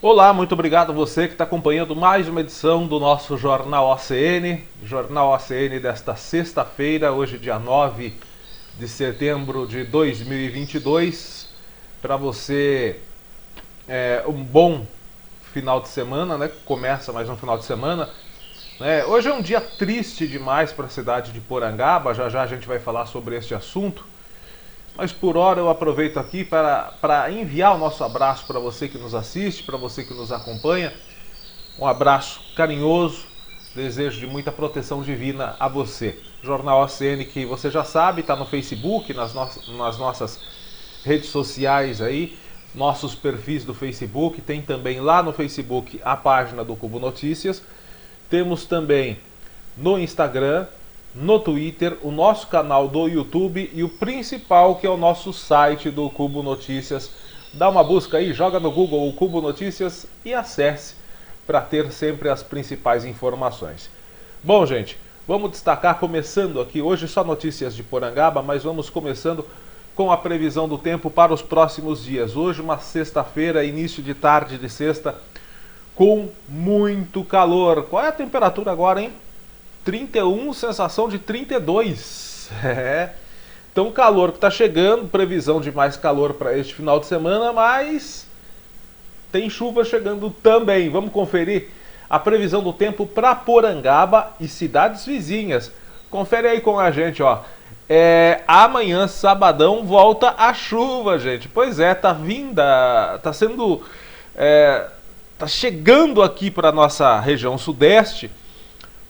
Olá, muito obrigado a você que está acompanhando mais uma edição do nosso Jornal OCN desta sexta-feira, hoje dia 9 de setembro de 2022. Para você, um bom final de semana, né? Começa mais um final de semana. Hoje é um dia triste demais para a cidade de Porangaba, já já a gente vai falar sobre este assunto. Mas por hora eu aproveito aqui para enviar o nosso abraço para você que nos assiste, para você que nos acompanha. Um abraço carinhoso, desejo de muita proteção divina a você. Jornal OCN, que você já sabe, está no Facebook, nas nossas redes sociais aí, nossos perfis do Facebook. Tem também lá no Facebook a página do Cubo Notícias. Temos também no Instagram, no Twitter, o nosso canal do YouTube e o principal, que é o nosso site do Cubo Notícias. Dá uma busca aí, joga no Google o Cubo Notícias e acesse para ter sempre as principais informações. Bom, gente, vamos destacar, começando aqui, hoje só notícias de Porangaba, mas vamos começando com a previsão do tempo para os próximos dias. Hoje, uma sexta-feira, início de tarde de sexta, com muito calor. Qual é a temperatura agora, hein? 31, sensação de 32. Então calor que está chegando, previsão de mais calor para este final de semana, mas tem chuva chegando também. Vamos conferir a previsão do tempo para Porangaba e cidades vizinhas. Confere aí com a gente, ó. Amanhã, sabadão, volta a chuva, gente. Pois é, tá chegando aqui para nossa região sudeste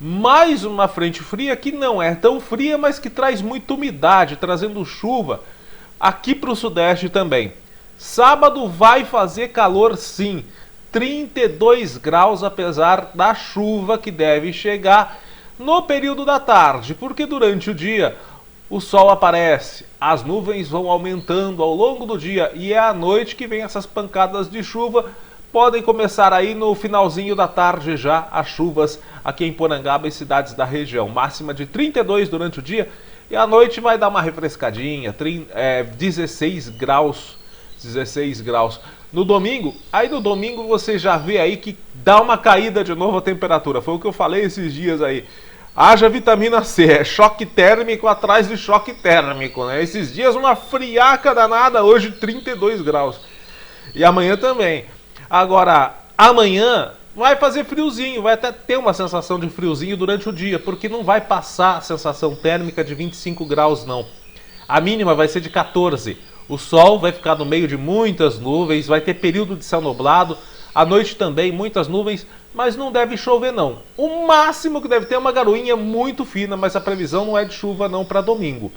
mais uma frente fria que não é tão fria, mas que traz muita umidade, trazendo chuva aqui para o sudeste também. Sábado vai fazer calor sim, 32 graus, apesar da chuva que deve chegar no período da tarde, porque durante o dia o sol aparece, as nuvens vão aumentando ao longo do dia e é à noite que vem essas pancadas de chuva. Podem começar aí no finalzinho da tarde já as chuvas aqui em Porangaba e cidades da região. Máxima de 32 durante o dia e à noite vai dar uma refrescadinha, 16 graus. 16 graus. No domingo você já vê aí que dá uma caída de novo a temperatura. Foi o que eu falei esses dias aí. Haja vitamina C, é choque térmico atrás de choque térmico, né? Esses dias uma friaca danada, hoje 32 graus. E amanhã também. Agora, amanhã vai fazer friozinho, vai até ter uma sensação de friozinho durante o dia, porque não vai passar a sensação térmica de 25 graus, não. A mínima vai ser de 14. O sol vai ficar no meio de muitas nuvens, vai ter período de céu nublado, à noite também muitas nuvens, mas não deve chover, não. O máximo que deve ter é uma garoinha muito fina, mas a previsão não é de chuva, não, para domingo.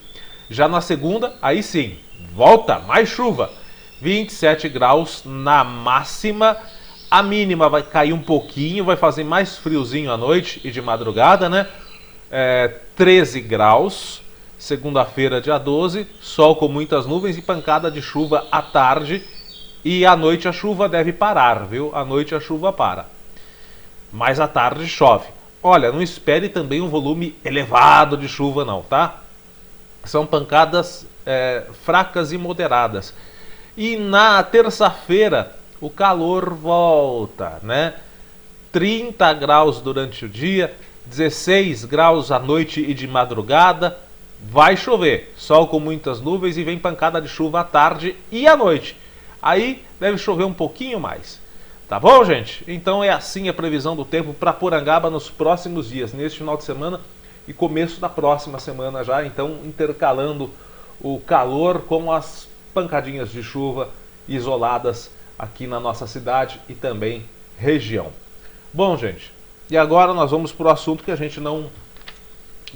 Já na segunda, aí sim, volta mais chuva. 27 graus na máxima, a mínima vai cair um pouquinho, vai fazer mais friozinho à noite e de madrugada, né? 13 graus, segunda-feira, dia 12, sol com muitas nuvens e pancada de chuva à tarde. E à noite a chuva deve parar, viu? À noite a chuva para. Mas à tarde chove. Olha, não espere também um volume elevado de chuva não, tá? São pancadas fracas e moderadas. E na terça-feira o calor volta, né? 30 graus durante o dia, 16 graus à noite e de madrugada. Vai chover, sol com muitas nuvens e vem pancada de chuva à tarde e à noite. Aí deve chover um pouquinho mais. Tá bom, gente? Então é assim a previsão do tempo para Porangaba nos próximos dias, neste final de semana e começo da próxima semana já. Então intercalando o calor com as pancadinhas de chuva isoladas aqui na nossa cidade e também região. Bom, gente, e agora nós vamos para o assunto que a gente não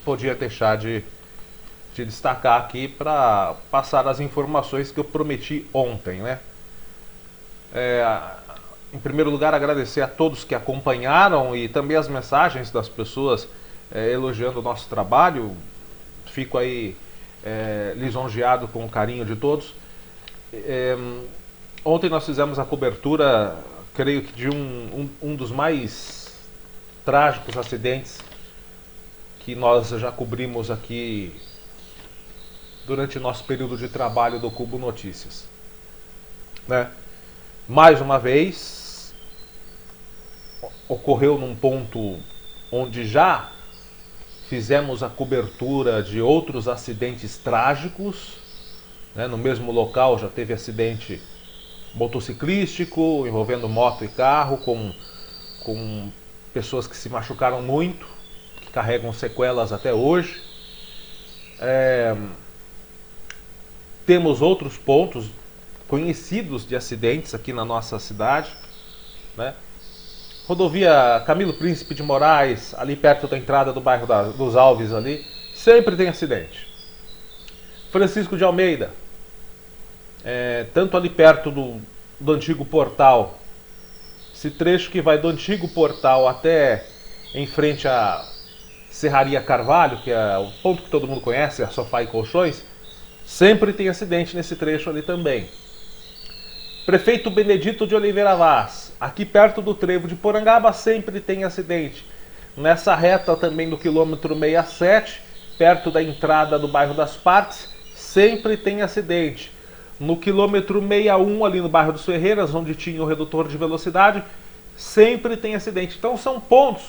podia deixar de destacar aqui para passar as informações que eu prometi ontem, né? Em primeiro lugar, agradecer a todos que acompanharam e também as mensagens das pessoas elogiando o nosso trabalho. Fico aí lisonjeado com o carinho de todos. Ontem nós fizemos a cobertura, creio que de um dos mais trágicos acidentes que nós já cobrimos aqui durante nosso período de trabalho do Cubo Notícias, né? Mais uma vez, ocorreu num ponto onde já fizemos a cobertura de outros acidentes trágicos, né? No mesmo local já teve acidente motociclístico envolvendo moto e carro com pessoas que se machucaram muito, que carregam sequelas até hoje. Temos outros pontos conhecidos de acidentes aqui na nossa cidade, né? Rodovia Camilo Príncipe de Moraes, ali perto da entrada do bairro dos Alves ali, sempre tem acidente. Francisco de Almeida, tanto ali perto do antigo portal, esse trecho que vai do antigo portal até em frente à Serraria Carvalho, que é o ponto que todo mundo conhece, a Sofá e Colchões, sempre tem acidente nesse trecho ali também. Prefeito Benedito de Oliveira Vaz, aqui perto do trevo de Porangaba, sempre tem acidente. Nessa reta também do quilômetro 67, perto da entrada do bairro das Partes, sempre tem acidente. No quilômetro 61, ali no bairro dos Ferreiras, onde tinha o redutor de velocidade, sempre tem acidente. Então são pontos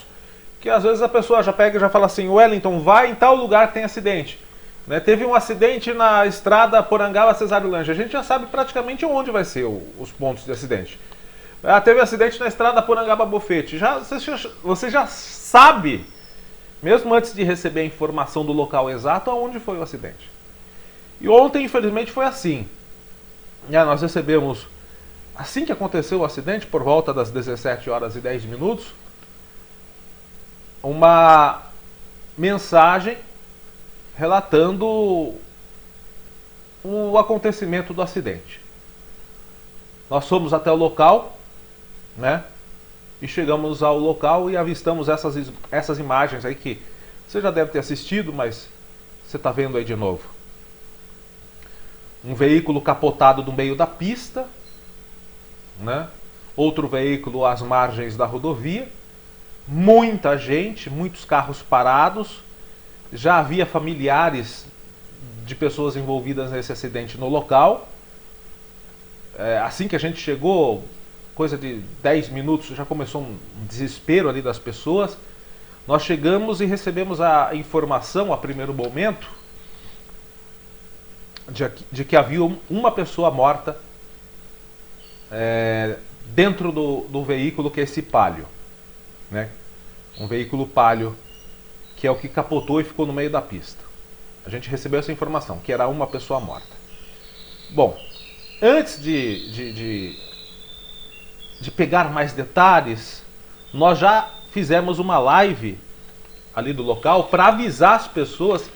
que às vezes a pessoa já pega e já fala assim: Wellington, vai em tal lugar que tem acidente. Né? Teve um acidente na estrada Porangaba-Cesário Lange. A gente já sabe praticamente onde vai ser os pontos de acidente. Teve acidente na estrada Porangaba-Bofete. Você já sabe, mesmo antes de receber a informação do local exato, aonde foi o acidente. E ontem, infelizmente, foi assim. Nós recebemos, assim que aconteceu o acidente, por volta das 17 horas e 10 minutos, uma mensagem relatando o acontecimento do acidente. Nós fomos até o local, né? E chegamos ao local e avistamos essas imagens aí que você já deve ter assistido, mas você está vendo aí de novo. Um veículo capotado no meio da pista, né? Outro veículo às margens da rodovia, muita gente, muitos carros parados. Já havia familiares de pessoas envolvidas nesse acidente no local. Assim que a gente chegou, coisa de 10 minutos, já começou um desespero ali das pessoas. Nós chegamos e recebemos a informação, a primeiro momento, de que havia uma pessoa morta dentro do veículo, que é esse Palio, né? Um veículo Palio, que é o que capotou e ficou no meio da pista. A gente recebeu essa informação, que era uma pessoa morta. Bom, antes de pegar mais detalhes, nós já fizemos uma live ali do local para avisar as pessoas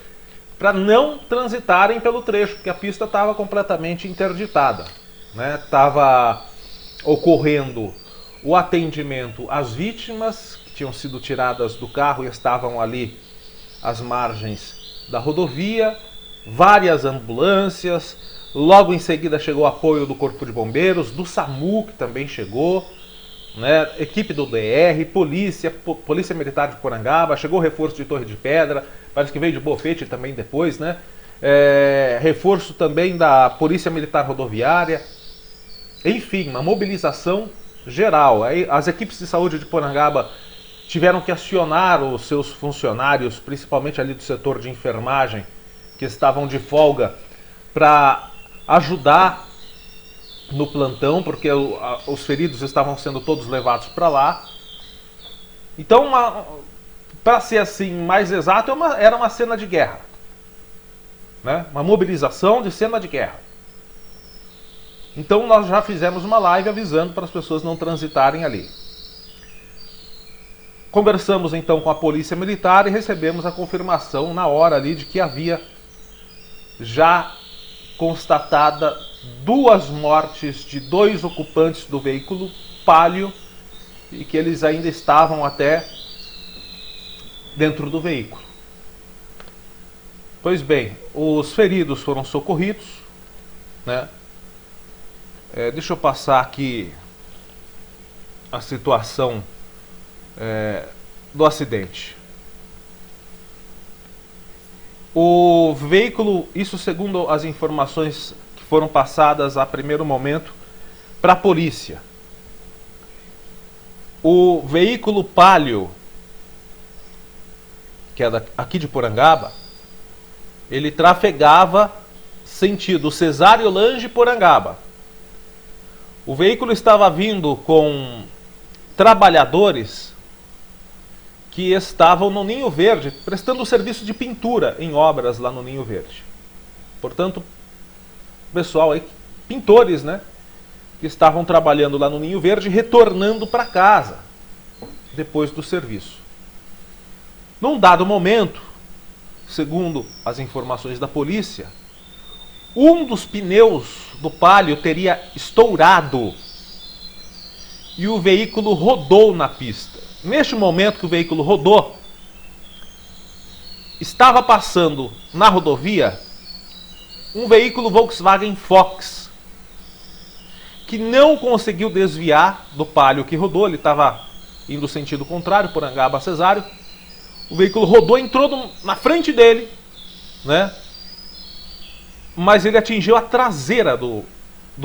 para não transitarem pelo trecho, porque a pista estava completamente interditada, né? Estava ocorrendo o atendimento às vítimas que tinham sido tiradas do carro e estavam ali às margens da rodovia, várias ambulâncias, logo em seguida chegou o apoio do Corpo de Bombeiros, do SAMU, que também chegou, né? Equipe do DR, Polícia Militar de Porangaba, chegou reforço de Torre de Pedra, parece que veio de Bofete também depois, né? Reforço também da Polícia Militar Rodoviária, enfim, uma mobilização geral. Aí, as equipes de saúde de Porangaba tiveram que acionar os seus funcionários, principalmente ali do setor de enfermagem, que estavam de folga, para ajudar no plantão, porque os feridos estavam sendo todos levados para lá. Então, para ser assim mais exato, era uma cena de guerra, né? Uma mobilização de cena de guerra. Então nós já fizemos uma live avisando para as pessoas não transitarem ali. Conversamos então com a Polícia Militar e recebemos a confirmação na hora ali de que havia já constatada 2 mortes de 2 ocupantes do veículo Palio e que eles ainda estavam até dentro do veículo. Pois bem, os feridos foram socorridos, né? Deixa eu passar aqui a situação do acidente. O veículo, isso segundo as informações que foram passadas a primeiro momento para a polícia. O veículo Palio, que é aqui de Porangaba, ele trafegava sentido Cesário Lange Porangaba. O veículo estava vindo com trabalhadores que estavam no Ninho Verde, prestando serviço de pintura em obras lá no Ninho Verde. Portanto, pessoal aí, pintores, né, que estavam trabalhando lá no Ninho Verde, retornando para casa depois do serviço. Num dado momento, segundo as informações da polícia, um dos pneus do Palio teria estourado e o veículo rodou na pista. Neste momento que o veículo rodou, estava passando na rodovia um veículo Volkswagen Fox, que não conseguiu desviar do Palio que rodou. Ele estava indo sentido contrário, Porangaba a Cesário. O veículo rodou, entrou na frente dele, né? Mas ele atingiu a traseira do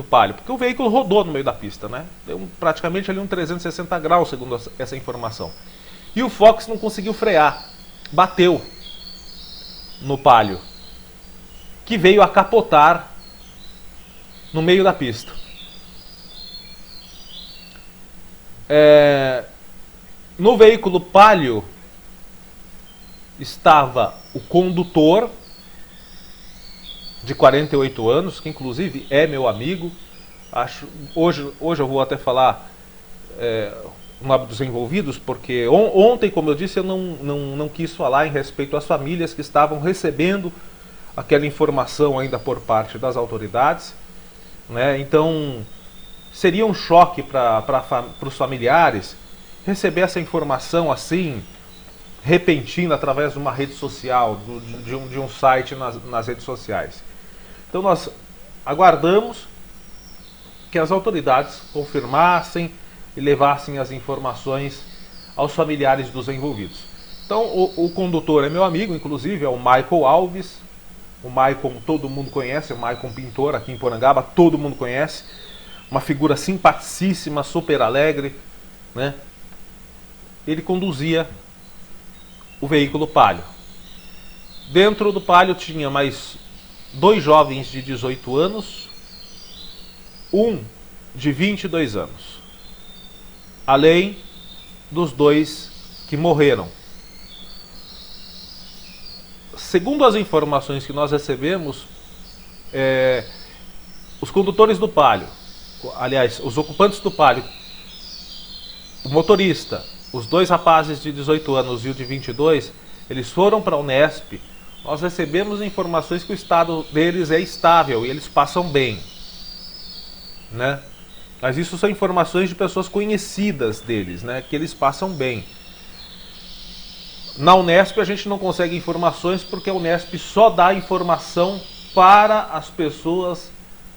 Palio, porque o veículo rodou no meio da pista, né? Deu praticamente ali um 360 graus, segundo essa informação. E o Fox não conseguiu frear, bateu no Palio, que veio a capotar no meio da pista. No veículo Palio estava o condutor, de 48 anos, que inclusive é meu amigo. Hoje eu vou até falar o nome dos envolvidos, porque ontem, como eu disse, eu não quis falar em respeito às famílias que estavam recebendo aquela informação ainda por parte das autoridades, né? Então seria um choque para os familiares receber essa informação assim, repentina, através de uma rede social, de um site nas redes sociais. Então nós aguardamos que as autoridades confirmassem e levassem as informações aos familiares dos envolvidos. Então o condutor é meu amigo, inclusive é o Michael Alves. O Michael todo mundo conhece, o Michael pintor aqui em Porangaba, todo mundo conhece. Uma figura simpaticíssima, super alegre, né? Ele conduzia o veículo Palio. Dentro do Palio tinha mais 2 jovens de 18 anos, um de 22 anos, além dos 2 que morreram. Segundo as informações que nós recebemos, os condutores do Palio, aliás, os ocupantes do Palio, o motorista, os 2 rapazes de 18 anos e o de 22, eles foram para a Unesp. Nós recebemos informações que o estado deles é estável e eles passam bem, né? Mas isso são informações de pessoas conhecidas deles, né? Que eles passam bem. Na Unesp a gente não consegue informações porque a Unesp só dá informação para as pessoas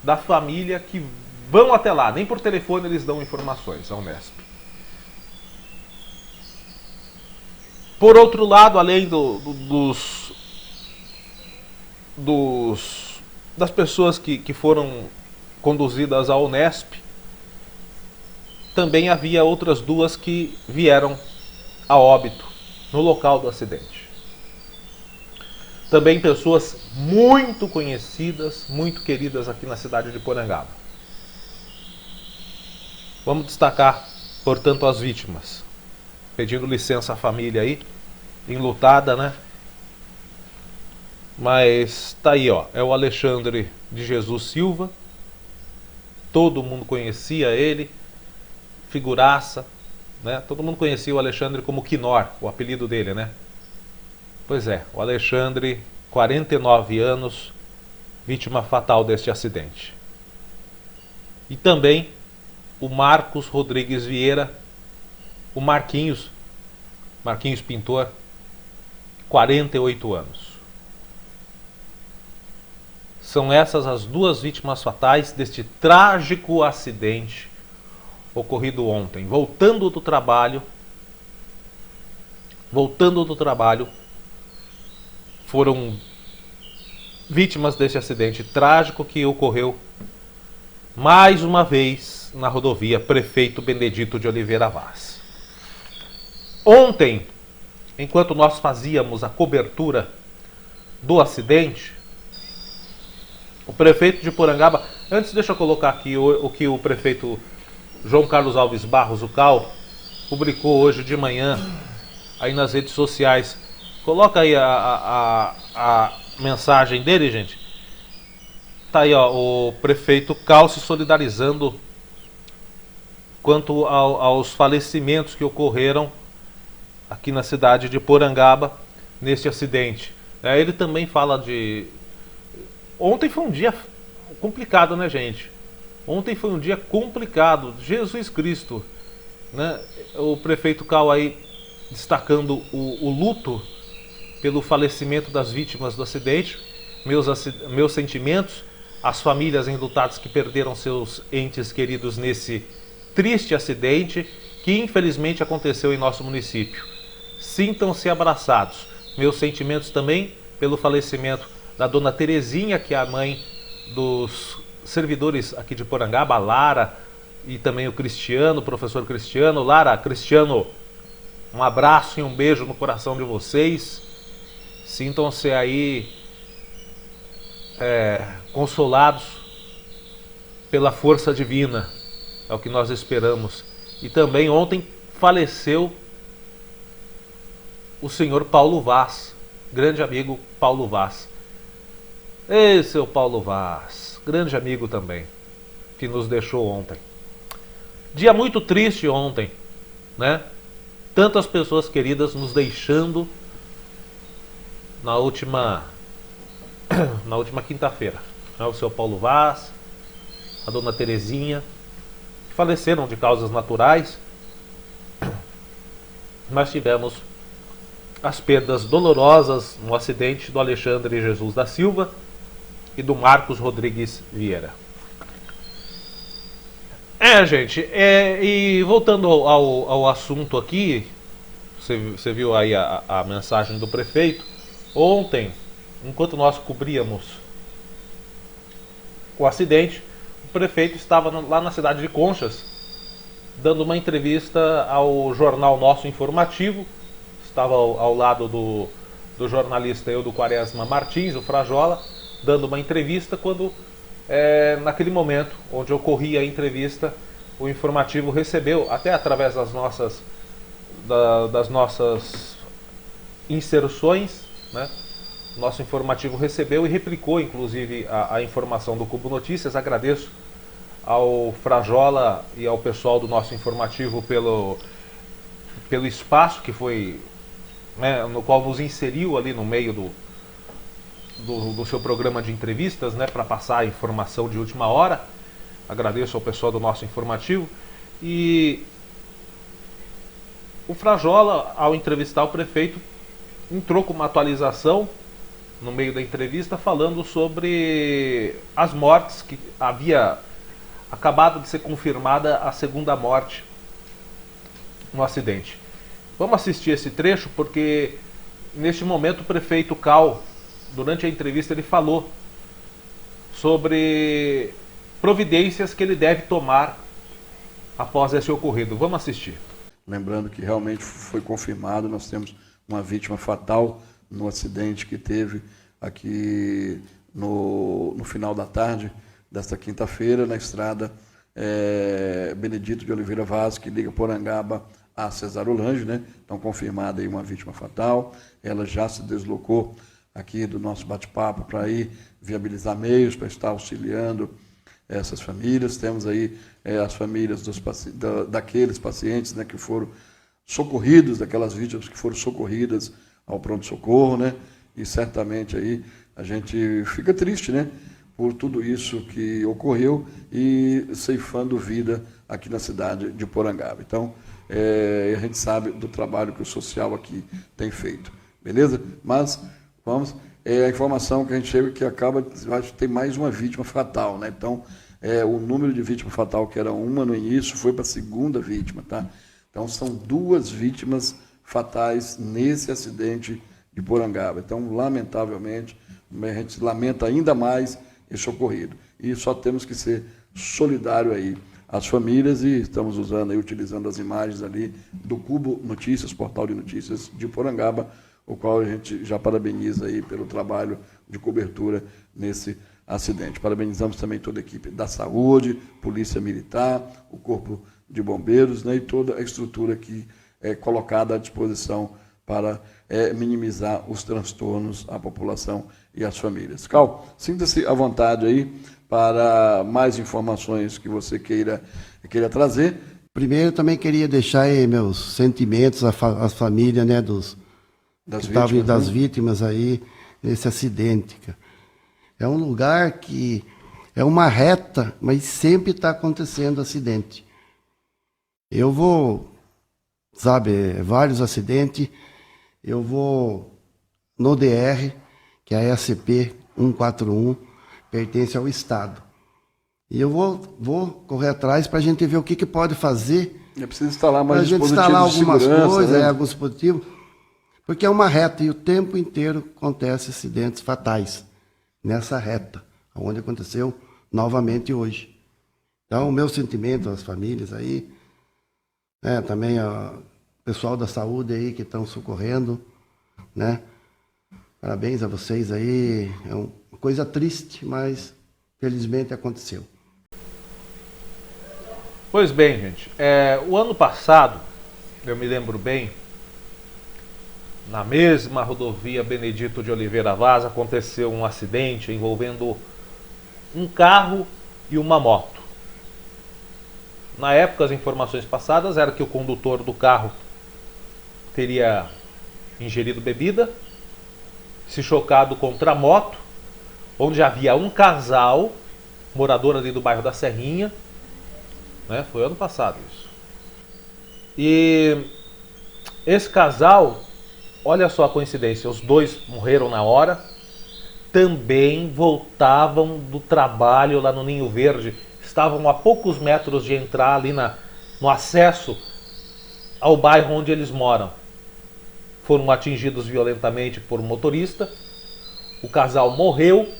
da família que vão até lá. Nem por telefone eles dão informações, a Unesp. Por outro lado, além das pessoas que foram conduzidas à Unesp, também havia outras 2 que vieram a óbito no local do acidente. Também pessoas muito conhecidas, muito queridas aqui na cidade de Porangaba. Vamos destacar, portanto, as vítimas. Pedindo licença à família aí, enlutada, né? Mas tá aí, ó, é o Alexandre de Jesus Silva. Todo mundo conhecia ele, figuraça, né? Todo mundo conhecia o Alexandre como Quinor, o apelido dele, né? Pois é, o Alexandre, 49 anos, vítima fatal deste acidente. E também o Marcos Rodrigues Vieira, o Marquinhos pintor, 48 anos. São essas as 2 vítimas fatais deste trágico acidente ocorrido ontem. Voltando do trabalho, foram vítimas deste acidente trágico que ocorreu mais uma vez na rodovia Prefeito Benedito de Oliveira Vaz. Ontem, enquanto nós fazíamos a cobertura do acidente, o prefeito de Porangaba, antes deixa eu colocar aqui o que o prefeito João Carlos Alves Barros, o Cal, publicou hoje de manhã aí nas redes sociais. Coloca aí a mensagem dele, gente. Tá aí, ó, o prefeito Cal se solidarizando quanto aos falecimentos que ocorreram aqui na cidade de Porangaba neste acidente. Ele também fala de... Ontem foi um dia complicado, né, gente? Ontem foi um dia complicado. Jesus Cristo, né? O prefeito Cal aí destacando o luto pelo falecimento das vítimas do acidente. Meus sentimentos às famílias enlutadas que perderam seus entes queridos nesse triste acidente que infelizmente aconteceu em nosso município. Sintam-se abraçados. Meus sentimentos também pelo falecimento da dona Terezinha, que é a mãe dos servidores aqui de Porangaba, a Lara e também o Cristiano, o professor Cristiano. Lara, Cristiano, um abraço e um beijo no coração de vocês. Sintam-se aí consolados pela força divina, é o que nós esperamos. E também ontem faleceu o senhor Paulo Vaz, grande amigo Paulo Vaz. Ei, seu Paulo Vaz, grande amigo também, que nos deixou ontem. Dia muito triste ontem, né? Tantas pessoas queridas nos deixando na última quinta-feira. O seu Paulo Vaz, a dona Terezinha, que faleceram de causas naturais. Nós tivemos as perdas dolorosas no acidente do Alexandre Jesus da Silva e do Marcos Rodrigues Vieira. Gente, e voltando ao assunto aqui, você viu aí a mensagem do prefeito. Ontem, enquanto nós cobríamos o acidente, o prefeito estava lá na cidade de Conchas, dando uma entrevista ao jornal Nosso Informativo. Estava ao lado do jornalista Eudo Quaresma Martins, o Frajola, dando uma entrevista quando, naquele momento onde ocorria a entrevista, o informativo recebeu, até através das nossas inserções, né? Nosso informativo recebeu e replicou, inclusive, a informação do Cubo Notícias. Agradeço ao Frajola e ao pessoal do Nosso Informativo pelo espaço que foi, né, no qual nos inseriu ali no meio do seu programa de entrevistas, né, para passar a informação de última hora. Agradeço ao pessoal do Nosso Informativo. E o Frajola, ao entrevistar o prefeito, entrou com uma atualização no meio da entrevista falando sobre as mortes, que havia acabado de ser confirmada a segunda morte no acidente. Vamos assistir esse trecho porque neste momento o prefeito Cal, durante a entrevista, ele falou sobre providências que ele deve tomar após esse ocorrido. Vamos assistir. Lembrando que realmente foi confirmado, nós temos uma vítima fatal no acidente que teve aqui no final da tarde desta quinta-feira, na estrada Benedito de Oliveira Vaz, que liga Porangaba a Cesarolândia, né? Então, confirmada aí uma vítima fatal. Ela já se deslocou aqui do nosso bate-papo para ir viabilizar meios para estar auxiliando essas famílias. Temos aí as famílias daqueles pacientes, né, que foram socorridos, daquelas vítimas que foram socorridas ao pronto-socorro, né? E certamente aí a gente fica triste, né, por tudo isso que ocorreu e ceifando vida aqui na cidade de Porangaba. Então, a gente sabe do trabalho que o social aqui tem feito, beleza? Mas vamos, a informação que a gente chega que vai ter mais uma vítima fatal, né? Então, o número de vítima fatal, que era uma no início, foi para a segunda vítima, tá? Então, são 2 vítimas fatais nesse acidente de Porangaba. Então, lamentavelmente, a gente lamenta ainda mais esse ocorrido. E só temos que ser solidário aí as famílias, e estamos usando e utilizando as imagens ali do Cubo Notícias, portal de notícias de Porangaba, o qual a gente já parabeniza aí pelo trabalho de cobertura nesse acidente. Parabenizamos também toda a equipe da saúde, Polícia Militar, o Corpo de Bombeiros, né, e toda a estrutura que é colocada à disposição para minimizar os transtornos à população e às famílias. Cal, sinta-se à vontade aí para mais informações que você queira trazer. Primeiro, também queria deixar aí meus sentimentos às famílias, né, das vítimas aí nesse acidente. Cara. É um lugar que é uma reta, mas sempre está acontecendo acidente. Eu vou, vários acidentes, eu vou no DR, que é a SCP 141, pertence ao Estado. E eu vou correr atrás para a gente ver o que pode fazer. É preciso instalar mais dispositivos de segurança. Para a gente instalar algumas coisas, né? Alguns dispositivos, porque é uma reta e o tempo inteiro acontecem acidentes fatais nessa reta, onde aconteceu novamente hoje. Então, o meu sentimento às famílias aí, né, também o pessoal da saúde aí que estão socorrendo, né? Parabéns a vocês aí, é uma coisa triste, mas felizmente aconteceu. Pois bem, gente, o ano passado, eu me lembro bem, na mesma rodovia Benedito de Oliveira Vaz aconteceu um acidente envolvendo um carro e uma moto. Na época, as informações passadas eram que o condutor do carro teria ingerido bebida, se chocado contra a moto, onde havia um casal, morador ali do bairro da Serrinha, né? Foi ano passado isso. E esse casal, olha só a coincidência, os dois morreram na hora, também voltavam do trabalho lá no Ninho Verde, estavam a poucos metros de entrar ali no acesso ao bairro onde eles moram. Foram atingidos violentamente por um motorista, o casal morreu,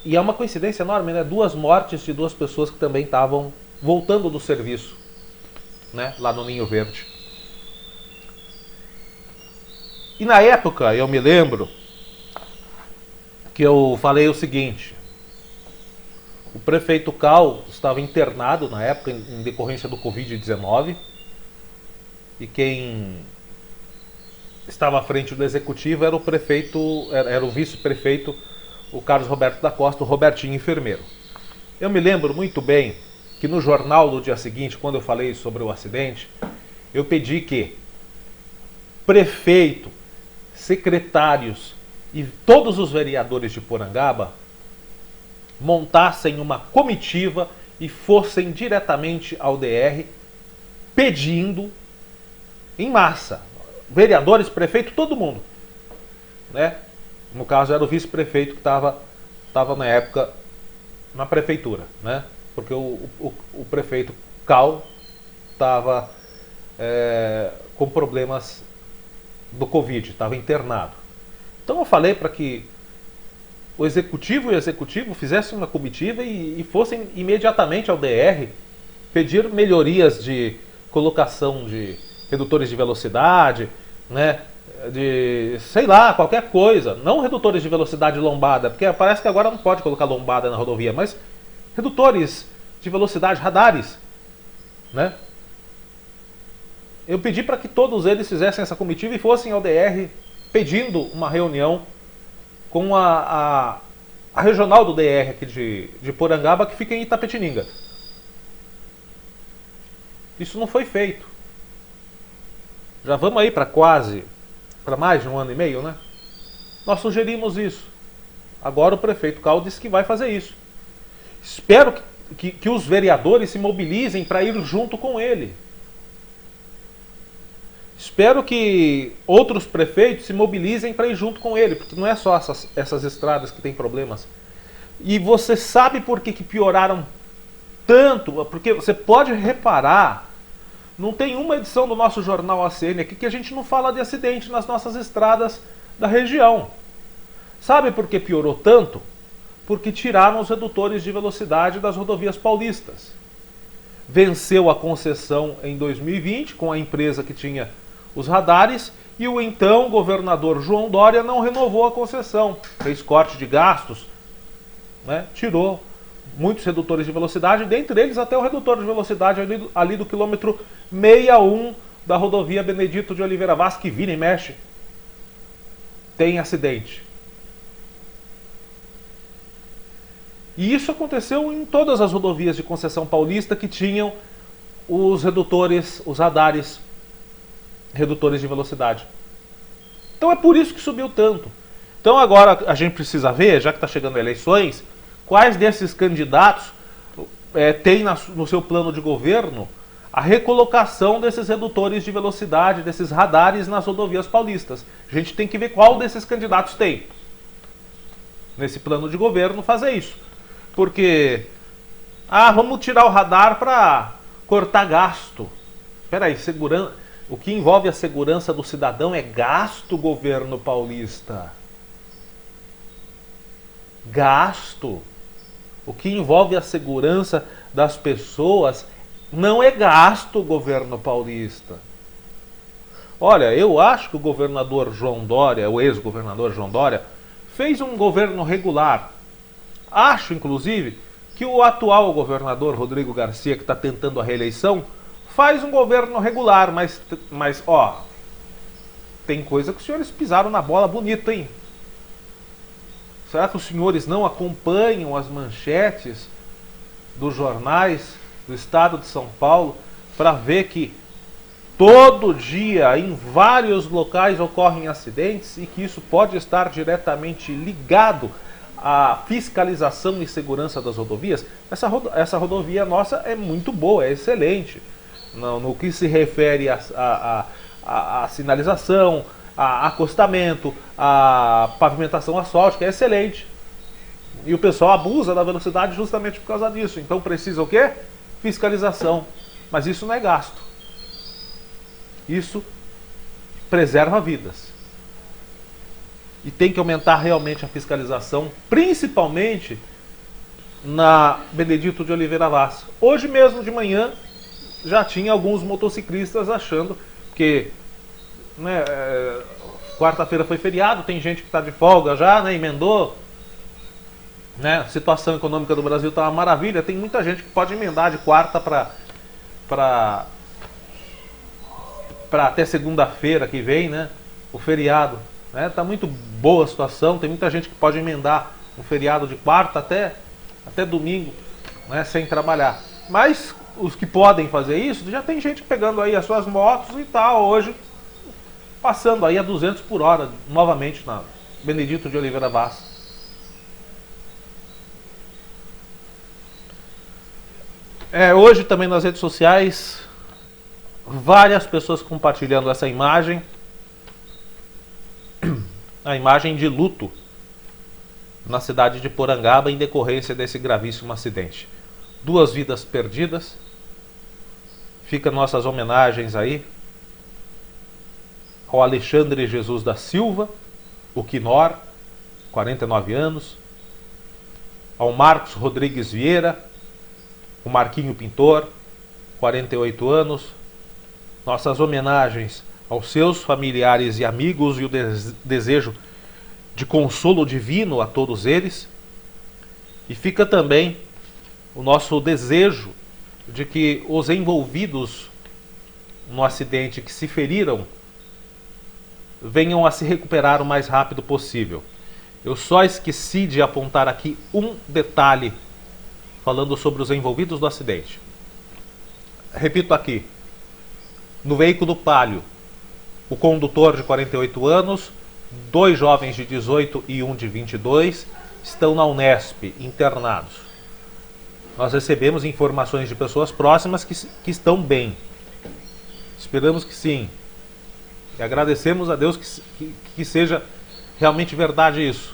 e é uma coincidência enorme, né? 2 mortes de 2 pessoas que também estavam voltando do serviço, né? Lá no Ninho Verde. E na época, eu me lembro que eu falei o seguinte: o prefeito Cal estava internado na época em decorrência do Covid-19, e quem estava à frente do executivo era o prefeito, era o vice-prefeito, o Carlos Roberto da Costa, o Robertinho enfermeiro. Eu me lembro muito bem que no jornal do dia seguinte, quando eu falei sobre o acidente, eu pedi que prefeito, secretários e todos os vereadores de Porangaba montassem uma comitiva e fossem diretamente ao DR pedindo em massa, vereadores, prefeito, todo mundo, né? No caso era o vice-prefeito que estava na época na prefeitura, né? Porque o prefeito Cal estava com problemas do Covid, estava internado. Então eu falei para que o executivo e o executivo fizessem uma comitiva e fossem imediatamente ao DR pedir melhorias de colocação de redutores de velocidade, né, de, sei lá, qualquer coisa, não redutores de velocidade lombada, porque parece que agora não pode colocar lombada na rodovia, mas redutores de velocidade, radares, né? Eu pedi para que todos eles fizessem essa comitiva e fossem ao DR pedindo uma reunião com a regional do DR aqui de Porangaba, que fica em Itapetininga. Isso não foi feito. Já vamos aí para mais de 1 ano e meio, né? Nós sugerimos isso. Agora o prefeito Cal disse que vai fazer isso. Espero que os vereadores se mobilizem para ir junto com ele. Espero que outros prefeitos se mobilizem para ir junto com ele, porque não é só essas estradas que tem problemas. E você sabe por que pioraram tanto? Porque você pode reparar, não tem uma edição do nosso jornal ACN aqui que a gente não fala de acidente nas nossas estradas da região. Sabe por que piorou tanto? porque tiraram os redutores de velocidade das rodovias paulistas. Venceu a concessão em 2020 com a empresa que tinha os radares e o então governador João Dória não renovou a concessão, fez corte de gastos, né? Tirou muitos redutores de velocidade, dentre eles até o redutor de velocidade ali do quilômetro 61 da rodovia Benedito de Oliveira Vaz, que vira e mexe, tem acidente. E isso aconteceu em todas as rodovias de concessão paulista que tinham os redutores, os radares redutores de velocidade. Então é por isso que subiu tanto. Então agora a gente precisa ver, já que está chegando eleições, quais desses candidatos têm no seu plano de governo a recolocação desses redutores de velocidade, desses radares nas rodovias paulistas. A gente tem que ver qual desses candidatos tem nesse plano de governo fazer isso. Porque, vamos tirar o radar para cortar gasto. Espera aí, o que envolve a segurança do cidadão é gasto, governo paulista. Gasto. O que envolve a segurança das pessoas não é gasto, governo paulista. Olha, eu acho que o governador João Dória, o ex-governador João Dória, fez um governo regular. Acho, inclusive, que o atual governador Rodrigo Garcia, que está tentando a reeleição, faz um governo regular, mas tem coisa que os senhores pisaram na bola bonito, hein? Será que os senhores não acompanham as manchetes dos jornais do estado de São Paulo para ver que todo dia em vários locais ocorrem acidentes e que isso pode estar diretamente ligado à fiscalização e segurança das rodovias? Essa rodovia nossa é muito boa, é excelente. No que se refere à sinalização, a acostamento, a pavimentação asfáltica, é excelente. E o pessoal abusa da velocidade justamente por causa disso. Então precisa o quê? Fiscalização. Mas isso não é gasto. Isso preserva vidas. E tem que aumentar realmente a fiscalização, principalmente na Benedito de Oliveira Vaz. Hoje mesmo de manhã já tinha alguns motociclistas achando que quarta-feira foi feriado, tem gente que está de folga já, emendou. A situação econômica do Brasil está uma maravilha, tem muita gente que pode emendar de quarta para até segunda-feira que vem, o feriado. Tá muito boa a situação, tem muita gente que pode emendar um feriado de quarta até domingo, sem trabalhar. Mas os que podem fazer isso, já tem gente pegando aí as suas motos e tal, hoje passando aí a 200 por hora, novamente na Benedito de Oliveira Vaz. Hoje também nas redes sociais, várias pessoas compartilhando essa imagem, a imagem de luto na cidade de Porangaba em decorrência desse gravíssimo acidente. 2 vidas perdidas. Fica nossas homenagens aí ao Alexandre Jesus da Silva, o Quinor, 49 anos, ao Marcos Rodrigues Vieira, o Marquinho Pintor, 48 anos. Nossas homenagens aos seus familiares e amigos e o desejo de consolo divino a todos eles. E fica também o nosso desejo de que os envolvidos no acidente, que se feriram, venham a se recuperar o mais rápido possível. Eu só esqueci de apontar aqui um detalhe falando sobre os envolvidos no acidente. Repito aqui, no veículo Palio, o condutor de 48 anos, 2 jovens de 18 e um de 22 estão na Unesp, internados. Nós recebemos informações de pessoas próximas que estão bem. Esperamos que sim. E agradecemos a Deus que seja realmente verdade isso.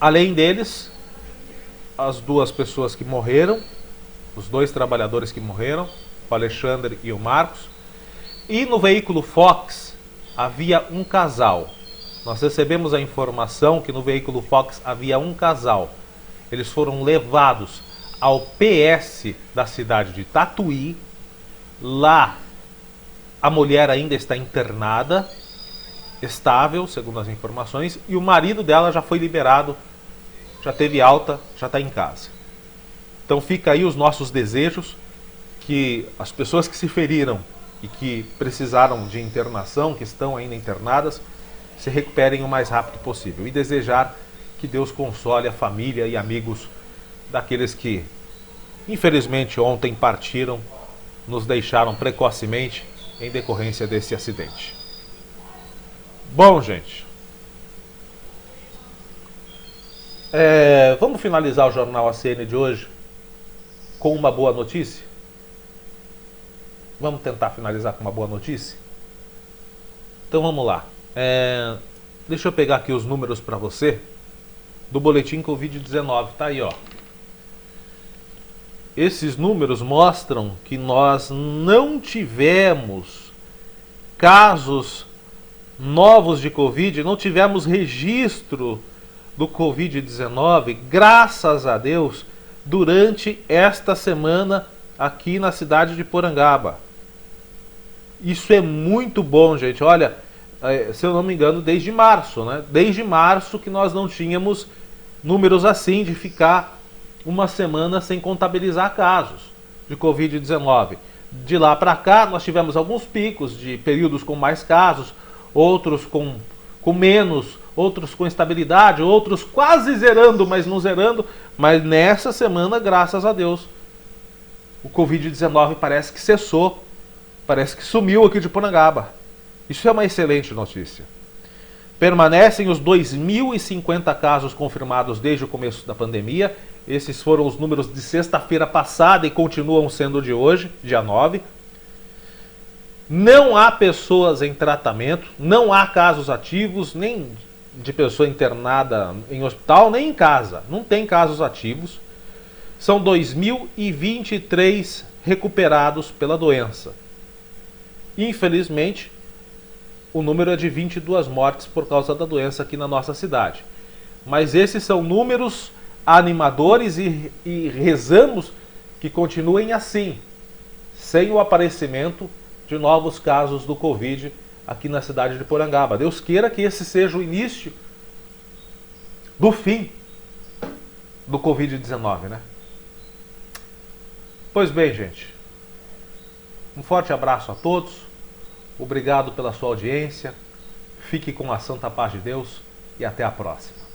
Além deles, as 2 pessoas que morreram, os 2 trabalhadores que morreram, o Alexandre e o Marcos. E no veículo Fox havia um casal. Nós recebemos a informação que no veículo Fox havia um casal. Eles foram levados ao PS da cidade de Tatuí. Lá a mulher ainda está internada, estável, segundo as informações, e o marido dela já foi liberado, já teve alta, já está em casa. Então fica aí os nossos desejos que as pessoas que se feriram e que precisaram de internação, que estão ainda internadas, se recuperem o mais rápido possível. E desejar que Deus console a família e amigos daqueles que, infelizmente, ontem partiram, nos deixaram precocemente em decorrência desse acidente. Bom, gente, vamos finalizar o Jornal ACN de hoje com uma boa notícia? Vamos tentar finalizar com uma boa notícia? Então vamos lá. Deixa eu pegar aqui os números para você do boletim Covid-19. Tá aí, ó. Esses números mostram que nós não tivemos casos novos de Covid, não tivemos registro do Covid-19, graças a Deus, durante esta semana aqui na cidade de Porangaba. Isso é muito bom, gente. Olha, se eu não me engano, desde março, né? Desde março que nós não tínhamos números assim de ficar uma semana sem contabilizar casos de Covid-19. De lá para cá, nós tivemos alguns picos de períodos com mais casos, outros com menos, outros com estabilidade, outros quase zerando, mas não zerando. Mas nessa semana, graças a Deus, o Covid-19 parece que cessou, parece que sumiu aqui de Porangaba. Isso é uma excelente notícia. Permanecem os 2.050 casos confirmados desde o começo da pandemia. Esses foram os números de sexta-feira passada e continuam sendo de hoje, dia 9. Não há pessoas em tratamento, não há casos ativos, nem de pessoa internada em hospital, nem em casa. Não tem casos ativos. São 2.023 recuperados pela doença. Infelizmente, o número é de 22 mortes por causa da doença aqui na nossa cidade. Mas esses são números animadores e rezamos que continuem assim, sem o aparecimento de novos casos do Covid aqui na cidade de Porangaba. Deus queira que esse seja o início do fim do Covid-19, né? Pois bem, gente, um forte abraço a todos, obrigado pela sua audiência, fique com a santa paz de Deus e até a próxima.